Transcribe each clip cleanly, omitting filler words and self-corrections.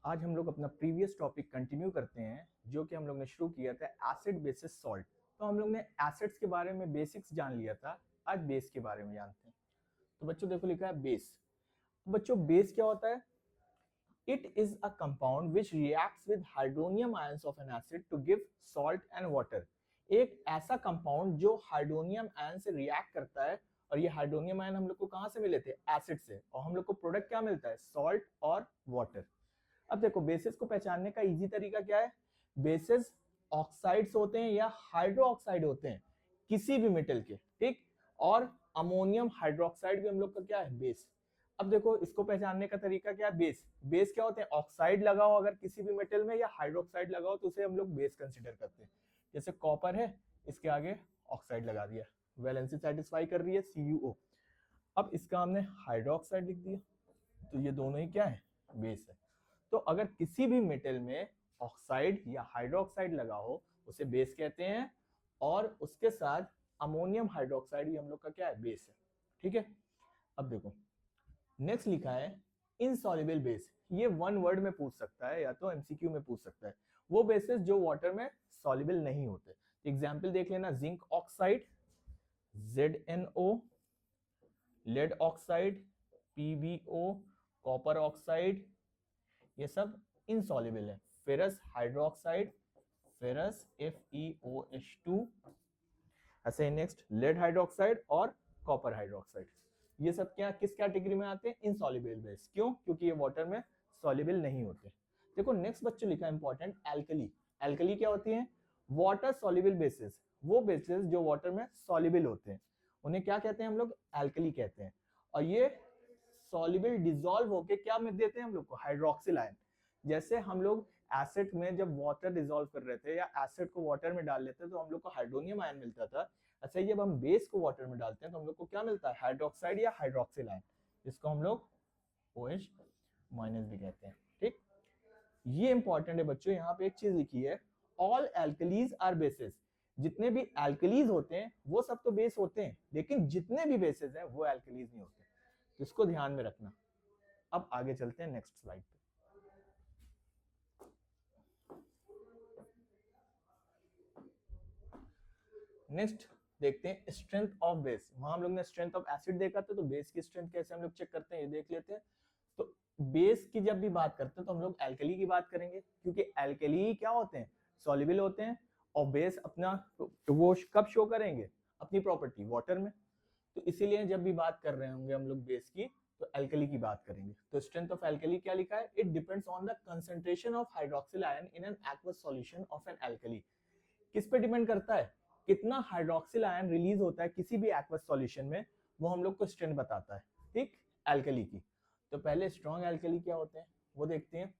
आज हम लोग अपना प्रीवियस टॉपिक कंटिन्यू करते हैं जो कि हम लोग ने शुरू किया था एसिड बेसिस सॉल्ट। तो हम लोग ने एसिड्स के बारे में बेसिक्स जान लिया था, आज बेस के बारे में जानते हैं। तो बच्चों देखो लिखा है बेस। तो बच्चों बेस क्या होता है? It is a compound which reacts with hydronium ions of an acid to give salt and water. एक ऐसा कंपाउंड जो हाइड्रोनियम आयन से रिएक्ट करता है, और ये हाइड्रोनियम आयन हम लोग को कहां से मिले थे? एसिड से, और हम लोग को प्रोडक्ट क्या मिलता है? सॉल्ट और वाटर। अब देखो बेसिस को पहचानने का इजी तरीका क्या है? बेसिस ऑक्साइड्स होते हैं या हाइड्रो ऑक्साइड होते हैं किसी भी मेटल के, ठीक। और अमोनियम हाइड्रोक्साइड भी हम लोग का क्या है? बेस। अब देखो इसको पहचानने का तरीका क्या है? बेस बेस क्या होते हैं? ऑक्साइड लगा हो अगर किसी भी मेटल में या हाइड्रोक्साइड लगा हो तो उसे हम लोग बेस कंसिडर करते हैं। जैसे कॉपर है, इसके आगे ऑक्साइड लगा दिया, वैलेंसी सेटिस्फाई कर रही है CuO। अब इसका हमने हाइड्रोक्साइड लिख दिया, तो ये दोनों ही क्या है? बेस है। तो अगर किसी भी मेटल में ऑक्साइड या हाइड्रोक्साइड लगा हो उसे बेस कहते हैं, और उसके साथ अमोनियम हाइड्रोक्साइड भी हम लोग का क्या है? बेस है, ठीक है। अब देखो नेक्स्ट लिखा है इनसॉल्युबल बेस। ये वन वर्ड में पूछ सकता है या तो MCQ में पूछ सकता है। वो बेसिस जो वाटर में सॉल्युबल नहीं होते। एग्जाम्पल देख लेना, zinc oxide ZnO, lead oxide PbO, copper oxide, ये सब इनसॉल्युबल है। Ferrous hydroxide, ferrous FeOH2। ऐसे नेक्स्ट लेड हाइड्रोक्साइड और कॉपर हाइड्रोक्साइड, ये सब क्या किस कैटेगरी में आते हैं? Insoluble base. क्यों? क्योंकि ये वाटर में सॉल्युबल नहीं होते। देखो नेक्स्ट बच्चों लिखा है इंपॉर्टेंट, एल्कली। एल्कली क्या होती है? Water soluble basis. वो बेसिस जो वाटर में सॉल्युबल होते हैं उन्हें क्या कहते हैं? हम लोग एल्कली कहते हैं। और ये सॉल्युबल डिसॉल्व होके क्या में देते हैं हम लोग को? Hydroxyl ion. जैसे हम लोग एसिड में जब वाटर डिसॉल्व कर रहे थे या एसिड को वाटर में डाल लेते तो हम लोग को हाइड्रोनियम आयन मिलता था। अच्छा, जब हम बेस को वाटर में डालते हैं तो हम लोग को क्या मिलता है? हाइड्रोक्साइड या हाइड्रोक्सिल आयन, जिसको हम लोग OH माइनस भी कहते हैं, ठीक। ये इंपॉर्टेंट है बच्चों, यहाँ पे एक चीज लिखी है, ऑल एल्कलीज आर बेसिस। जितने भी एल्कलीज होते हैं वो सब तो बेस होते हैं, लेकिन जितने भी बेसिस हैं वो एल्कलीज नहीं होते, तो इसको ध्यान में रखना। अब आगे चलते हैं नेक्स्ट स्लाइड पे। नेक्स्ट देखते हैं स्ट्रेंथ ऑफ बेस। वहां हम लोग ने स्ट्रेंथ ऑफ एसिड देखा था, तो बेस की स्ट्रेंथ कैसे हम लोग चेक करते हैं ये देख लेते हैं। तो बेस की जब भी बात करते हैं तो हम लोग एल्कली की बात करेंगे, क्योंकि एल्कली क्या होते हैं? सॉल्युबल होते हैं। और बेस अपना तो वो कब शो करेंगे अपनी प्रॉपर्टी? वाटर में। तो इसीलिए जब भी बात कर रहे होंगे हम लोग बेस की तो एल्कली की बात करेंगे। तो स्ट्रेंथ ऑफ एल्कली क्या लिखा है? It depends on the concentration of hydroxyl ion in an aqueous solution of an alkali. किस पे डिपेंड करता है? कितना हाइड्रोक्सिल आयन रिलीज होता है किसी भी एक्वस सॉल्यूशन में, वो हम लोग को स्ट्रेंथ बताता है, ठीक, एल्कली की। तो पहले स्ट्रॉन्ग एल्कली क्या होते हैं वो देखते हैं।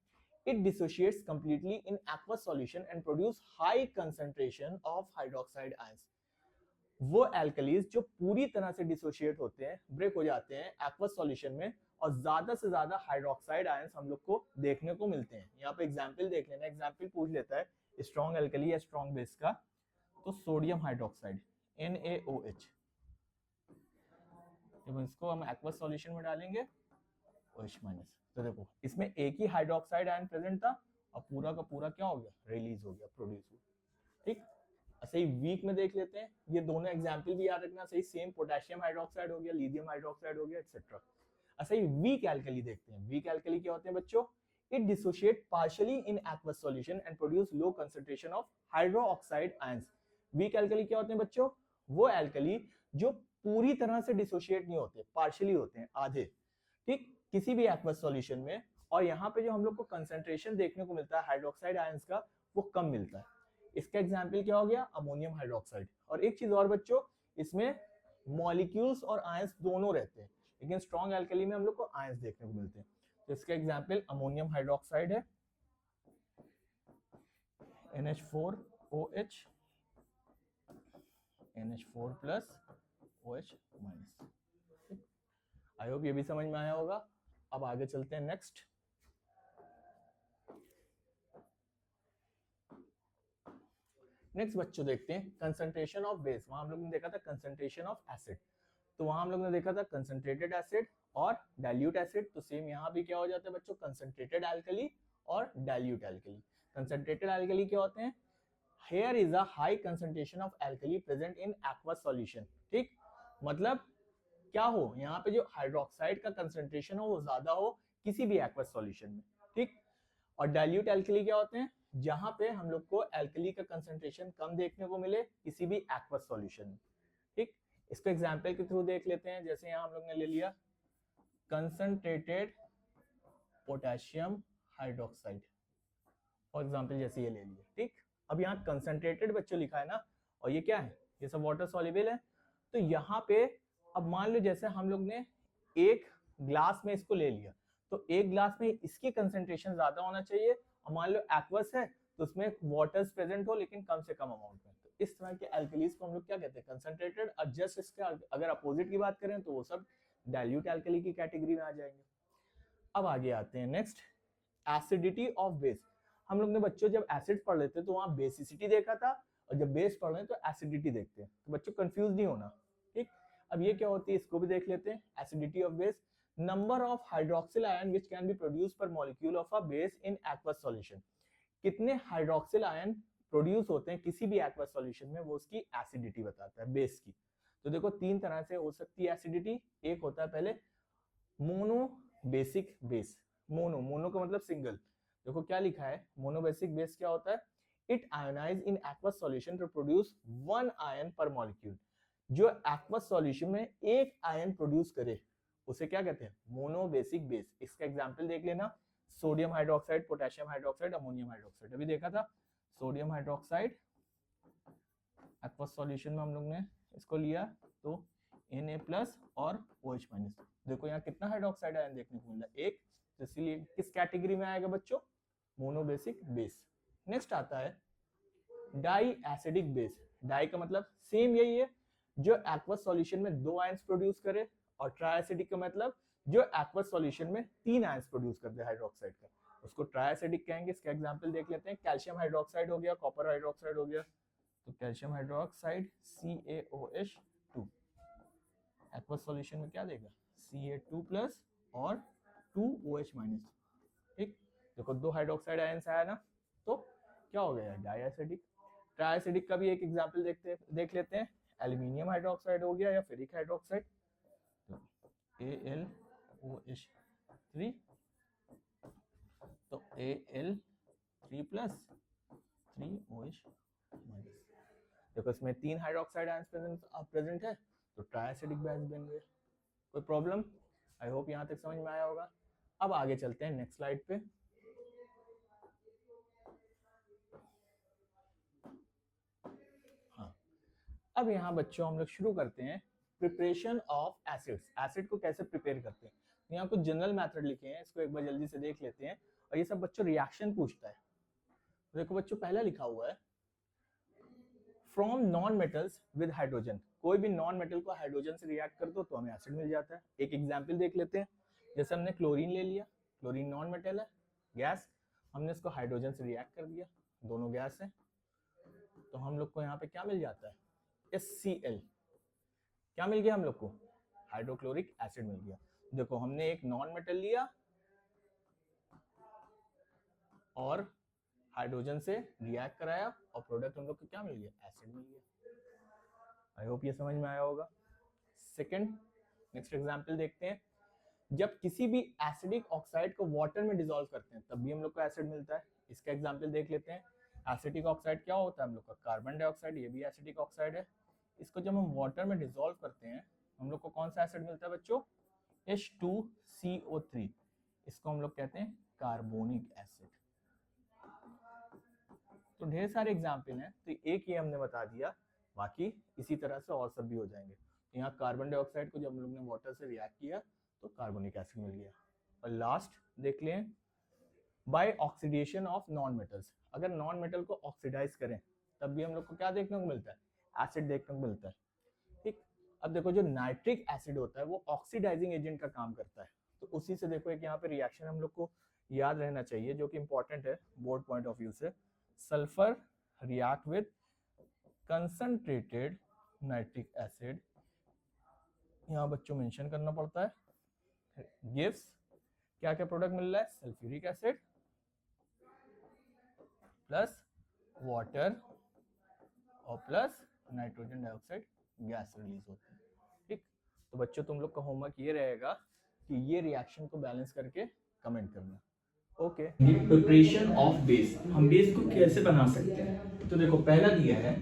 It dissociates completely in aqueous solution and produce high concentration of hydroxide ions. वो एल्कलीज जो पूरी तरह से डिसोशिएट होते हैं, ब्रेक हो जाते हैं एक्वस सॉल्यूशन में, और ज्यादा से ज्यादा हाइड्रोक्साइड आयंस हम लोग को देखने को मिलते हैं। यहाँ पे एग्जाम्पल देख लेना, एग्जाम्पल पूछ लेता है स्ट्रॉन्ग एल्कली या स्ट्रॉन्ग बेस का। तो सोडियम हाइड्रोक्साइड NaOH, जब इसको हम एक्वस सॉल्यूशन में डालेंगे OH माइनस, तो देखो इसमें एक ही हाइड्रोक्साइड आयन प्रेजेंट था और पूरा का पूरा क्या हो गया? रिलीज हो गया, प्रोड्यूस हुआ, ठीक। सही वीक में देख लेते हैं, ये दोनों एग्जाम्पल भी याद रखना। सही सेम पोटेशियम हाइड्रोक्साइड हो गया, लिथियम हाइड्रोक्साइड हो गया, एक्सेट्रा। अच्छा ये वीक एल्कली देखते हैं। वीक एल्कली क्या होते हैं बच्चों? It dissociate partially in aqueous solution and produce low concentration of hydroxide ions. Weak alkali क्या होते हैं बच्चों? वो एल्कली जो पूरी तरह से डिसोशिएट नहीं होते, पार्शियली होते हैं, आधे, ठीक, किसी भी एक्वस सॉल्यूशन में। और यहाँ पे जो हम लोग को कंसंट्रेशन देखने को मिलता है हाइड्रोक्साइड आयंस का, वो कम मिलता है। इसका एग्जाम्पल क्या हो गया? Ammonium hydroxide. और एक चीज और बच्चों, इसमें मॉलिक्यूल्स और आयंस दोनों रहते हैं, लेकिन स्ट्रॉन्ग एल्कली में हम लोग को आयंस देखने को मिलते हैं। तो इसका एग्जाम्पल अमोनियम हाइड्रोक्साइड है, NH4OH, NH4 plus OH minus. I hope ये भी समझ में आया होगा। अब आगे चलते हैं नेक्स्ट। नेक्स्ट बच्चों देखते हैं कंसंट्रेशन ऑफ बेस। वहां हम लोग ने देखा था कंसंट्रेशन ऑफ एसिड, तो वहां हम लोग ने देखा था कंसंट्रेटेड एसिड और डाइल्यूट एसिड। तो सेम यहाँ भी क्या हो जाता है बच्चों? कंसंट्रेटेड एल्कली और डाइल्यूट एल्कली। कंसंट्रेटेड एल्कली क्या होते हैं? Here is a high concentration of alkali present in aqueous solution। ठीक, मतलब क्या हो, यहाँ पे जो हाइड्रोक्साइड का कंसंट्रेशन हो वो ज्यादा हो किसी भी एक्वस सॉल्यूशन में। ठीक, और डाइल्यूट एल्कली क्या होते हैं? जहां पे हम लोग को एल्कली का कंसंट्रेशन कम देखने को मिले किसी भी एक्वस सॉल्यूशन में। ठीक, इसको एग्जांपल के थ्रू देख लेते हैं। जैसे यहाँ हम लोग ने ले लिया concentrated potassium hydroxide for example, जैसे ये ले लिया। ठीक, अब यहाँ कंसंट्रेटेड बच्चों लिखा है ना, और ये क्या है? ये सब वाटर सॉल्युबल है। तो यहाँ पे अब मान लो जैसे हम लोग ने एक ग्लास में इसको ले लिया, तो एक ग्लास में इसकी कंसंट्रेशन ज्यादा होना चाहिए, और मान लो एक्वस है तो उसमें वाटर्स प्रेजेंट हो लेकिन कम से कम अमाउंट में। तो इस तरह के एल्कलीज को हम लोग क्या कहते हैं? कंसंट्रेटेड। और जस्ट इसके अगर अपोजिट की बात करें तो वो सब डाइल्यूट एल्कली की कैटेगरी में आ जाएंगे। अब आगे आते हैं नेक्स्ट, एसिडिटी ऑफ बेस। हम लोग ने बच्चों जब एसिड पढ़ लेते तो वहां बेसिसिटी देखा था, और जब बेस पढ़ रहे हैं तो एसिडिटी देखते हैं। तो बच्चों कंफ्यूज नहीं होना। ठीक, अब ये क्या होती है इसको भी देख लेते हैं। Acidity of base, number of hydroxyl ion which can be produce per molecule of a base in aqueous solution. कितने हाइड्रोक्सिल आयन प्रोड्यूस होते हैं किसी भी एक्वस सॉल्यूशन में, वो उसकी एसिडिटी बताता है बेस की। तो देखो तीन तरह से हो सकती है एसिडिटी। एक होता है पहले mono basic base. Mono, mono का मतलब सिंगल। देखो क्या लिखा है, मोनोबेसिक बेस क्या होता है? It ionise in aqueous solution to produce one ion per molecule. जो एक्वस सॉल्यूशन में एक आयन प्रोड्यूस करे उसे क्या कहते हैं? Monobasic base. इसका एग्जांपल देख लेना, sodium hydroxide, potassium hydroxide, ammonium hydroxide. अभी देखा था सोडियम हाइड्रोक्साइड एक्वस सॉल्यूशन में हम लोग ने इसको लिया तो Na+ और OH-। देखो यहाँ कितना हाइड्रोक्साइड आयन देखने को मिल रहा है? एक। तो इसलिए किस कैटेगरी में आएगा बच्चों? Monobasic base. नेक्स्ट आता है डाई एसिडिक बेस। डाई का मतलब सेम यही है, जो एक्वस सॉल्यूशन में दो आयंस प्रोड्यूस करे, और ट्राई एसिडिक का मतलब जो एक्वस सॉल्यूशन में तीन आयंस प्रोड्यूस करते हैं हाइड्रोक्साइड का, उसको ट्राई एसिडिक कहेंगे। इसका एग्जांपल देख लेते हैं। कैल्शियम हाइड्रोक्साइड हो गया, कॉपर हाइड्रोक्साइड हो गया, तो calcium hydroxide CaOH2 aqueous solution में क्या देगा? Ca2+ और 2OH-। ठीक, देखो दो हाइड्रोक्साइड आयंस आया ना, तो क्या हो गया? डाइएसिडिक। ट्राइएसिडिक का भी एक एग्जांपल देख लेते हैं। एल्यूमिनियम हाइड्रोक्साइड हो गया या फेरिक हाइड्रोक्साइड, तो AlOH3, तो Al3+ 3OH-। देखो इसमें तीन हाइड्रोक्साइड आयंस प्रेजेंट है, तो ट्राइएसिडिक बेस बन गया। कोई प्रॉब्लम? आई होप यहाँ तक समझ में आया होगा। अब आगे चलते हैं नेक्स्ट स्लाइड पे। हाँ, अब यहाँ बच्चों हम लोग शुरू करते हैं प्रिपरेशन ऑफ एसिड्स। एसिड को कैसे प्रिपेयर करते हैं। यहाँ कुछ जनरल मेथड लिखे हैं, इसको एक बार जल्दी से देख लेते हैं। और ये सब बच्चों रिएक्शन पूछता है। देखो बच्चों पहला लिखा हुआ है from non metals with hydrogen. कोई भी नॉन मेटल को हाइड्रोजन से रिएक्ट कर दो तो हमें एसिड मिल जाता है। एक एग्जांपल देख लेते हैं। जैसे हमने क्लोरीन ले लिया, क्लोरीन नॉन मेटल है, गैस, हमने इसको हाइड्रोजन से रिएक्ट कर दिया, दोनों गैस है, तो हम लोग को यहाँ पे क्या मिल जाता है? HCl। क्या मिल गया हम लोग को? हाइड्रोक्लोरिक एसिड मिल गया। देखो हमने एक नॉन मेटल लिया और हाइड्रोजन से रिएक्ट कराया, और प्रोडक्ट हम लोग को क्या मिल गया? एसिड मिल गया। आई होप ये समझ में आया होगा। सेकंड, नेक्स्ट एग्जांपल देखते हैं। जब किसी भी एसिडिक ऑक्साइड को वाटर में डिसॉल्व करते हैं तब भी हम लोग को एसिड मिलता है। इसका एग्जांपल देख लेते हैं। एसिडिक ऑक्साइड क्या होता है हम लोग का? Carbon dioxide. ये भी एसिडिक ऑक्साइड है। इसको जब हम वाटर में डिसॉल्व करते हैं हम लोग को कौन सा एसिड मिलता है बच्चों? H2CO3। इसको हम लोग कहते हैं कार्बोनिक एसिड। तो ढेर सारे एग्जाम्पल हैं, तो एक ये हमने बता दिया, बाकी इसी तरह से और सब भी हो जाएंगे। तो यहाँ कार्बन डाइऑक्साइड को जब हम लोग ने वाटर से रिएक्ट किया तो कार्बोनिक एसिड मिल गया। और लास्ट देख लें, by oxidation of non metals. अगर नॉन मेटल को ऑक्सीडाइज करें तब भी हम लोग को क्या देखने को मिलता है? एसिड देखने को मिलता है। ठीक, अब देखो जो नाइट्रिक एसिड होता है वो ऑक्सीडाइजिंग एजेंट का काम करता है। तो उसी से देखो एक यहाँ पे रिएक्शन हम लोग को याद रहना चाहिए जो कि इंपॉर्टेंट है बोर्ड पॉइंट ऑफ व्यू से। Sulphur react with concentrated nitric acid, यहाँ बच्चों मेंशन करना पड़ता है, गिव्स क्या क्या प्रोडक्ट मिल रहा है? सल्फ्यूरिक एसिड प्लस वाटर और plus nitrogen dioxide gas release होती है। ठीक, तो बच्चों तुम लोग का होमवर्क ये रहेगा कि ये रिएक्शन को बैलेंस करके कमेंट करना। ओके, प्रिपरेशन ऑफ बेस, हम बेस को कैसे बना सकते हैं? तो देखो पहला दिया है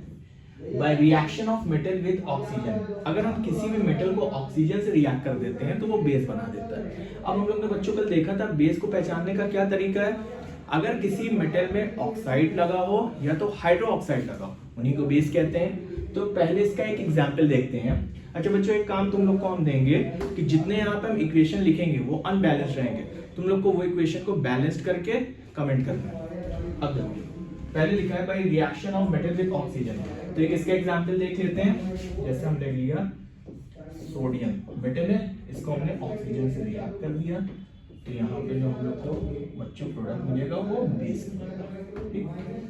by reaction of metal with oxygen. अगर हम किसी भी मेटल को ऑक्सीजन से रिएक्ट कर देते हैं तो वो बेस बना देता है। अब हम लोग ने बच्चों कल देखा था बेस को पहचानने का क्या तरीका है, अगर किसी मेटल में ऑक्साइड लगा हो या तो हाइड्रो ऑक्साइड लगा हो, उन्हीं को बेस कहते हैं। तो पहले इसका एक एग्जाम्पल देखते हैं। अच्छा बच्चों, एक काम तुम लोग को हम देंगे कि जितने यहाँ पे हम इक्वेशन लिखेंगे वो अनबैलेंस्ड रहेंगे, तुम लोग को वो इक्वेशन को बैलेंस्ड करके कमेंट करना है। अब देखो पहले लिखा है by reaction of metal with oxygen, तो एक इसका एग्जांपल देख लेते हैं। जैसे हम देख लिया सोडियम मेटल है, इसको हमने ऑक्सीजन से रिएक्ट कर दिया, तो यहाँ पे जो हम लोग को बच्चों प्रोडक्ट मिलेगा वो बेस मिलेगा। ठीक,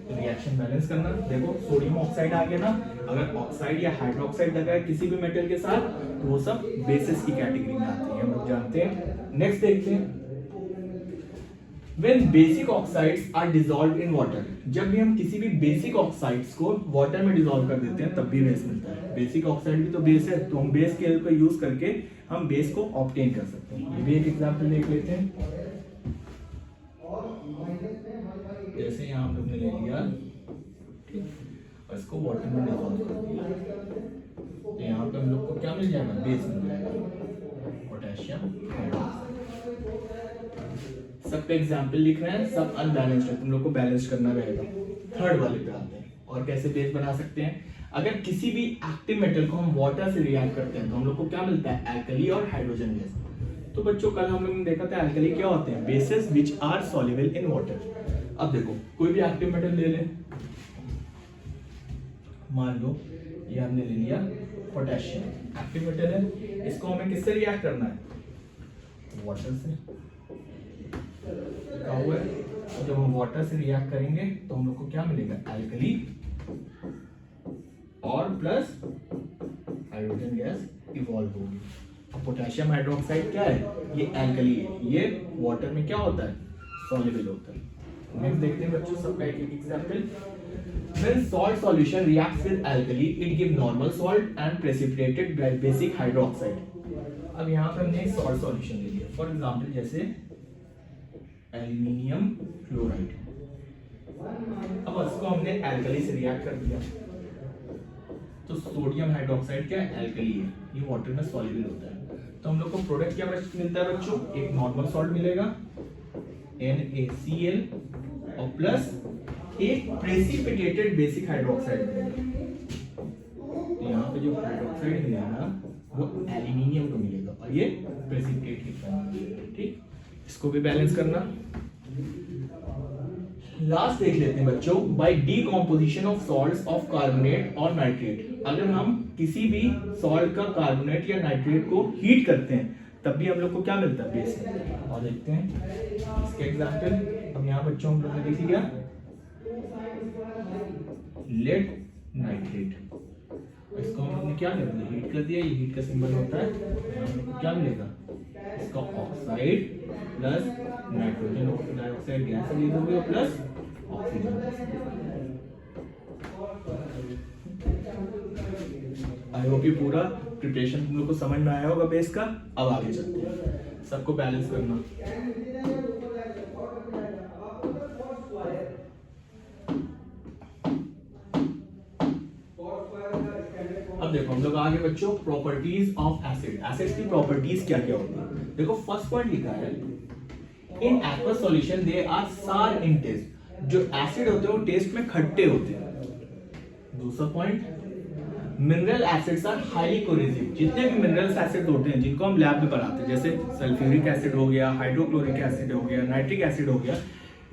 तो रिएक्शन बैलेंस करना। देखो सोडियम ऑक्साइड आ गया ना, अगर ऑक्साइड या हाइड्रोक्साइड लगा है किसी भी मेटल के साथ तो वो सब बेसिस की कैटेगरी में आती है, हम लोग जानते हैं। नेक्स्ट देखते हैं, When basic oxides are dissolved in water, जब भी हम किसी भी बेसिक ऑक्साइड्स को वाटर में डिसॉल्व कर देते हैं तब भी बेस मिलता है। बेसिक ऑक्साइड भी तो बेस है, तो हम बेस स्केल को यूज करके हम बेस को ऑब्टेन कर सकते हैं। ये भी एक एग्जांपल देख लेते हैं। जैसे यहाँ हम लोग ने ले लिया, ठीक, और इसको वाटर में डिसॉल्व कर दिया, तो यहाँ पे हम लोग को क्या मिल जाएगा, बेस मिल जाएगा, पोटेशियम हाइड्रोक्साइड। सबका एग्जाम्पल लिख रहे हैं, सब अनबैलेंस्ड है, तुम लोग को बैलेंस करना रहेगा। थर्ड वाले पे आते हैं, और कैसे बेस बना सकते हैं। अगर किसी भी एक्टिव मेटल को हम वाटर से रिएक्ट करते हैं तो हम लोग को क्या मिलता है, एल्कली और हाइड्रोजन गैस। तो बच्चों कल हम लोग ने देखा था एल्कली क्या होते हैं, bases which are soluble in water. अब देखो कोई भी एक्टिव मेटल ले लें, मान लो ये हमने ले लिया पोटेशियम, एक्टिव मेटल है, इसको हमें किससे रिएक्ट करना है, वाटर से लिखा हुआ है। तो जब हम वाटर से रिएक्ट करेंगे तो हम लोग को क्या मिलेगा, एल्कली और प्लस हाइड्रोजन गैस इवॉल्व होगी। पोटेशियम हाइड्रोक्साइड क्या है, ये एल्कली है, ये वाटर में क्या होता है, सॉल्युबल होता है। नेक्स्ट देखते हैं बच्चों सबका एक example. When salt solution reacts with alkali, it gives normal salt and precipitated basic hydroxide. अब यहाँ पे हमने सॉल्ट सॉल्यूशन ले लिया, फॉर एग्जांपल जैसे एल्यूमिनियम क्लोराइड। अब इसको हमने एल्कली से रिएक्ट कर दिया, तो सोडियम हाइड्रोक्साइड क्या है, एल्कली है, ये वाटर में सॉल्युबल होता है। तो हम लोग को प्रोडक्ट क्या मिलता है बच्चों, एक नॉर्मल सॉल्ट मिलेगा NaCl और प्लस एक प्रेसिपिटेटेड बेसिक हाइड्रोक्साइड मिलेगा। तो यहाँ पे जो हाइड्रोक्साइड मिलेगा वो एल्यूमिनियम को मिलेगा और ये प्रेसिपिटेट लिखा है। ठीक, इसको भी बैलेंस करना। लास्ट देख लेते हैं बच्चों, by decomposition of salts of carbonate और नाइट्रेट। अगर हम किसी भी सॉल्ट का कार्बोनेट या नाइट्रेट को हीट करते हैं तब भी हम लोग को क्या मिलता है, बेस मिलता है। और देखते हैं इसके एग्जांपल। अब यहाँ बच्चों हम लोग ने देख लिया लेड नाइट्रेट, इसको हम लोग ने क्या कर दिया, हीट कर दिया, ये हीट का सिंबल होता है। हम लोग को क्या मिलेगा, इसका oxide plus nitrogen dioxide gas release होगी और प्लस ऑक्सीजन। आई होप ये पूरा प्रिपरेशन तुम लोग को समझ में आया होगा बेस का। अब आगे चलते हैं, सबको बैलेंस करना। अब देखो हम लोग आगे बच्चों प्रॉपर्टीज ऑफ एसिड। एसिड्स की प्रॉपर्टीज क्या क्या होती है, देखो फर्स्ट पॉइंट लिखा है in aqueous solution they are sour in test. जो एसिड होते हैं वो टेस्ट में खट्टे होते हैं। दूसरा point, mineral acids are highly corrosive. जितने भी मिनरल्स एसिड होते हैं जिनको हम लैब में पढ़ाते हैं, जैसे सल्फ्यूरिक एसिड हो गया, हाइड्रोक्लोरिक एसिड हो गया, नाइट्रिक एसिड हो गया,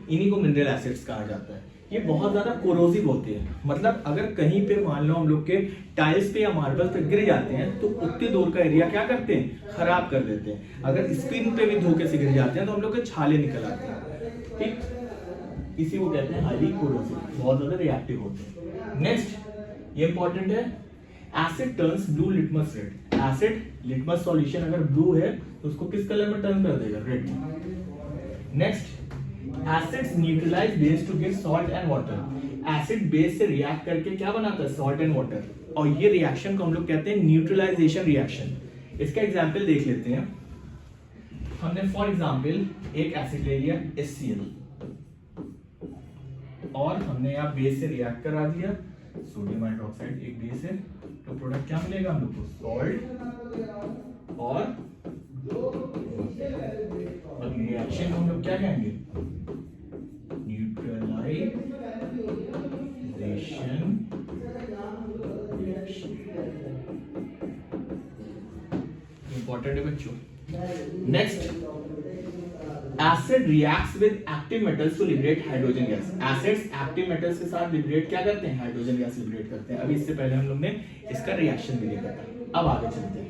इन्हीं को मिनरल एसिड्स कहा जाता है। ये बहुत ज्यादा कोरोसिव होते हैं, मतलब अगर कहीं पे मान लो हम लोग के टाइल्स पे या मार्बल पे गिर जाते हैं तो उतनी दूर का एरिया क्या करते हैं, खराब कर देते हैं। अगर स्क्रीन पे भी धोखे से गिर जाते हैं तो हम लोग के छाले निकल आते हैं। ठीक, इसी को कहते हैं हाईली कोरोसिव, बहुत ज्यादा रिएक्टिव होते हैं। नेक्स्ट ये इंपॉर्टेंट है, asset turns blue litmus red. Acid litmus solution अगर ब्लू है तो उसको किस कलर में टर्न कर देगा, रेड में। Next, acids neutralise base to get salt and water. Acid base से रिएक्ट करके क्या बनाता है, सॉल्ट एंड वाटर, और ये रिएक्शन को हम लोग कहते हैं न्यूट्रलाइजेशन रिएक्शन। इसका एग्जांपल देख लेते हैं। हमने फॉर एग्जांपल एक एसिड ले लिया HCl और हमने यहाँ बेस से रिएक्ट करा दिया, सोडियम हाइड्रोक्साइड एक बेस है, तो प्रोडक्ट क्या मिलेगा हम लोग को, सॉल्ट और रिएक्शन हम लोग क्या कहेंगे, न्यूट्रलाइजेशन रिएक्शन। इंपॉर्टेंट है बच्चों। Next, acid reacts with active metals to liberate hydrogen gas. Acids active metals के साथ लिबरेट क्या करते हैं, हाइड्रोजन गैस लिबरेट करते हैं। अभी इससे पहले हम लोग ने इसका रिएक्शन भी देखा था। अब आगे चलते हैं।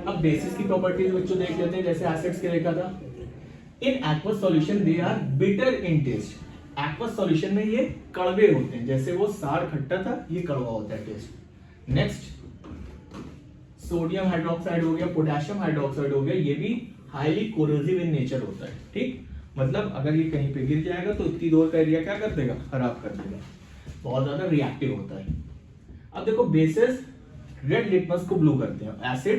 अब बेसिस की प्रॉपर्टीज बच्चों देख लेते हैं, जैसे एसिड्स के देखा था। In aqueous solution they are bitter in taste. Aqueous solution में ये कड़वे होते हैं, जैसे वो सार खट्टा था, ये कड़वा होता है टेस्ट। नेक्स्ट, सोडियम हाइड्रोक्साइड हो गया, पोटेशियम हाइड्रोक्साइड हो गया, ये भी हाईली कोरोसिव इन नेचर होता है। ठीक, मतलब अगर ये कहीं पे गिर जाएगा तो इतनी दूर का एरिया क्या कर देगा, खराब कर देगा, बहुत ज्यादा रिएक्टिव होता है। अब देखो, बेसिस रेड लिटमस को ब्लू करते हैं, एसिड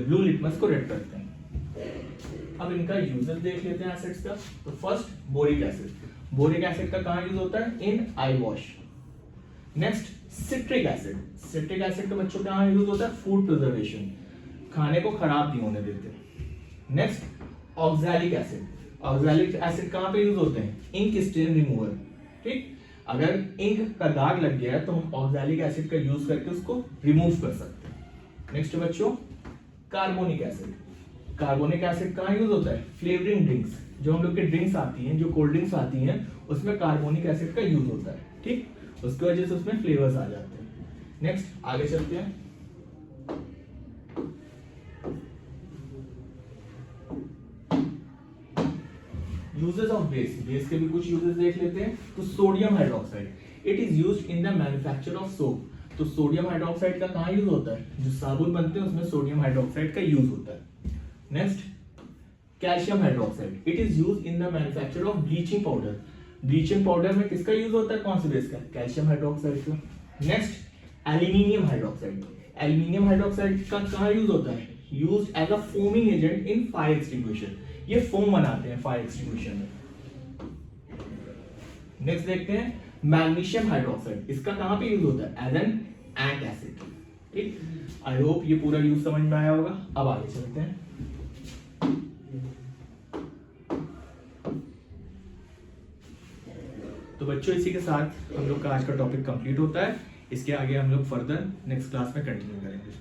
ब्लू लिटमस को रेड करते हैं। अब इनका यूजेस देख लेते हैं एसिड्स का। तो first, boric acid. Boric acid का कहां यूज होता है, in eye wash. Next, citric acid. Citric acid का बच्चों कहां यूज होता है, फूड प्रिजर्वेशन, खाने को खराब नहीं होने देते। Next, oxalic acid. Oxalic acid कहां पे यूज होते हैं, इंक स्टेन रिमूवर। ठीक, अगर इंक का दाग लग गया है तो हम ऑक्सैलिक एसिड का यूज करके उसको रिमूव कर सकते हैं। नेक्स्ट बच्चों, कार्बोनिक एसिड। कार्बोनिक एसिड कहां यूज होता है, फ्लेवरिंग ड्रिंक्स, जो हम लोग के ड्रिंक्स आती हैं, जो कोल्ड ड्रिंक्स आती हैं, उसमें कार्बोनिक एसिड का यूज होता है। ठीक, उसकी वजह से उसमें फ्लेवर्स आ जाते हैं। नेक्स्ट, आगे चलते हैं। Uses of base. बेस के भी कुछ यूजेस देख लेते हैं। तो sodium hydroxide, it is used in the manufacture of soap. तो सोडियम हाइड्रोक्साइड का कहां यूज होता है, जो साबुन बनते हैं उसमें सोडियम हाइड्रोक्साइड का यूज होता है। Next, calcium hydroxide, it is used in the manufacture of bleaching powder. Bleaching powder में किसका यूज होता है, कौन से बेस का, कैल्शियम हाइड्रोक्साइड का। Next, aluminium hydroxide. Aluminium hydroxide का कहां यूज होता है, used as a foaming agent in fire extinguisher. ये फोम बनाते हैं फायर एक्सटिंग्विशर में। नेक्स्ट देखते हैं, मैग्नीशियम हाइड्रोक्साइड। इसका कहां पे यूज होता है, एज एन एंटासिड। ठीक, आई होप ये पूरा यूज समझ में आया होगा। अब आगे चलते हैं। तो बच्चों, इसी के साथ हम लोग का आज का टॉपिक कंप्लीट होता है। इसके आगे हम लोग फर्दर नेक्स्ट क्लास में कंटिन्यू करेंगे।